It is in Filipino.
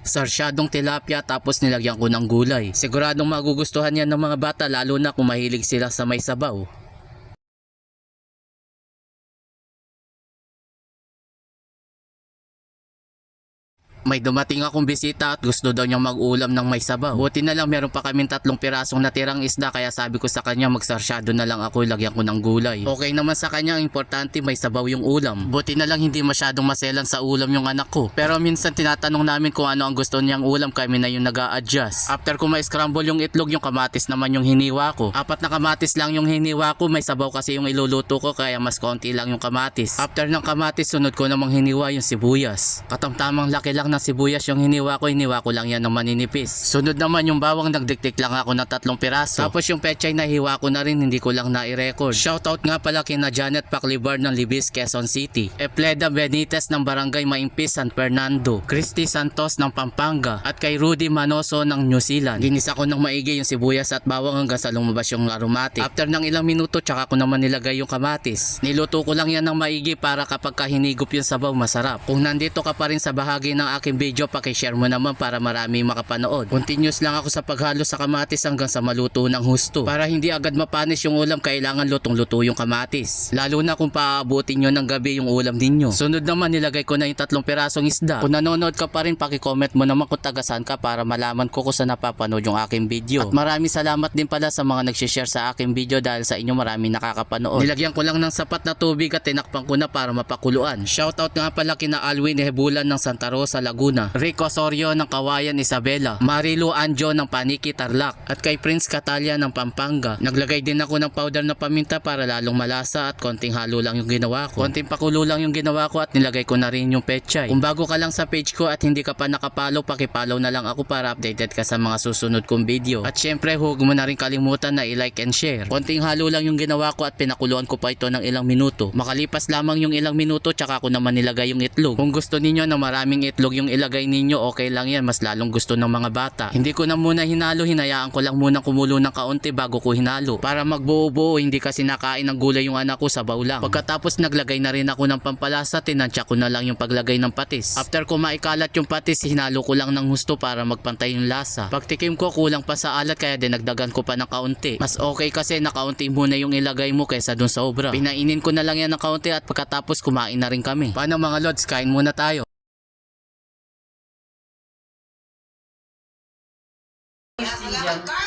Sarsyadong tilapia tapos nilagyan ko ng gulay. Siguradong magugustuhan yan ng mga bata lalo na kung mahilig sila sa may sabaw. May dumating akong bisita at gusto daw niyang mag-ulam ng may sabaw. Buti na lang meron pa kaming 3 pirasong natirang isda kaya sabi ko sa kanya magsarsyado na lang ako, lagyan ko ng gulay. Okay naman sa kanya, ang importante may sabaw yung ulam. Buti na lang hindi masyadong maselan sa ulam yung anak ko. Pero minsan tinatanong namin kung ano ang gusto niyang ulam, kami na yung nag-a-adjust. After ko ma-scramble yung itlog, yung kamatis naman yung hiniwa ko. 4 na kamatis lang yung hiniwa ko, may sabaw kasi yung iluluto ko kaya mas konti lang yung kamatis. After ng kamatis, sunod ko namang hiniwa yung sibuyas. Katamtamang laki lang ng sibuyas yung hiniwa ko lang yan ng maninipis. Sunod naman yung bawang, nagdiktik lang ako ng 3 piraso. Tapos yung pechay na hiwa ko na rin, hindi ko lang na-i-record. Shoutout nga pala kina Janet Paclibar ng Libis, Quezon City, Epleda Benitez ng Barangay Maimpis, San Fernando, Christy Santos ng Pampanga, at kay Rudy Manoso ng New Zealand. Ginisa ko ng maigi yung sibuyas at bawang hanggang sa lumabas yung aromatic. After ng ilang minuto, tsaka ko naman nilagay yung kamatis. Niluto ko lang yan ng maigi para kapag hinigop yung sabaw, masarap. Kung nandito ka pa rin sa bahagi ng aking video, pakishare mo naman para marami makapanood. Continuous lang ako sa paghalo sa kamatis hanggang sa maluto ng husto. Para hindi agad mapanis yung ulam, kailangan lutong-luto yung kamatis. Lalo na kung paaabutin nyo ng gabi yung ulam ninyo. Sunod naman, nilagay ko na yung 3 pirasong isda. Kung nanonood ka pa rin, pakicomment mo naman kung tagasan ka para malaman ko kung saan napapanood yung aking video. At maraming salamat din pala sa mga nagsishare sa aking video dahil sa inyo maraming nakakapanood. Nilagyan ko lang ng sapat na tubig at tinakpan ko na para mapakuluan. Shoutout nga pala kina Alwin Hebulan ng Santa Rosa, Laguna, Rico Osorio ng Kawayan, Isabela, Marilu Anjo ng Paniki, Tarlac, at kay Prince Catalia ng Pampanga. Naglagay din ako ng powder na paminta para lalong malasa at konting halo lang yung ginawa ko. Konting pakulo lang yung ginawa ko at nilagay ko na rin yung pechay. Kung bago ka lang sa page ko at hindi ka pa nakapollow, pakipollow na lang ako para updated ka sa mga susunod kong video. At syempre, huwag mo na rin kalimutan na i-like and share. Konting halo lang yung ginawa ko at pinakuluan ko pa ito ng ilang minuto. Makalipas lamang yung ilang minuto, tsaka ko naman nilagay yung itlog. Kung gusto ninyo na maraming itlog yung ilagay ninyo, okay lang yan, mas lalong gusto ng mga bata. Hindi ko na muna hinalo, hinayaan ko lang muna kumulo ng kaunti bago ko hinalo. Para magbuo-buo, hindi kasi nakain ng gulay yung anak ko, sabaw lang. Pagkatapos naglagay na rin ako ng pampalasa, tinansya ko na lang yung paglagay ng patis. After ko maikalat yung patis, hinalo ko lang ng husto para magpantay yung lasa. Pagtikim ko, kulang pa sa alat kaya dinagdagan ko pa ng kaunti. Mas okay kasi na kaunti muna yung ilagay mo kaysa dun sa sobra. Pinainin ko na lang yan ng kaunti at pagkatapos kumain na rin kami. Paano mga lods, kain muna tayo. Yan.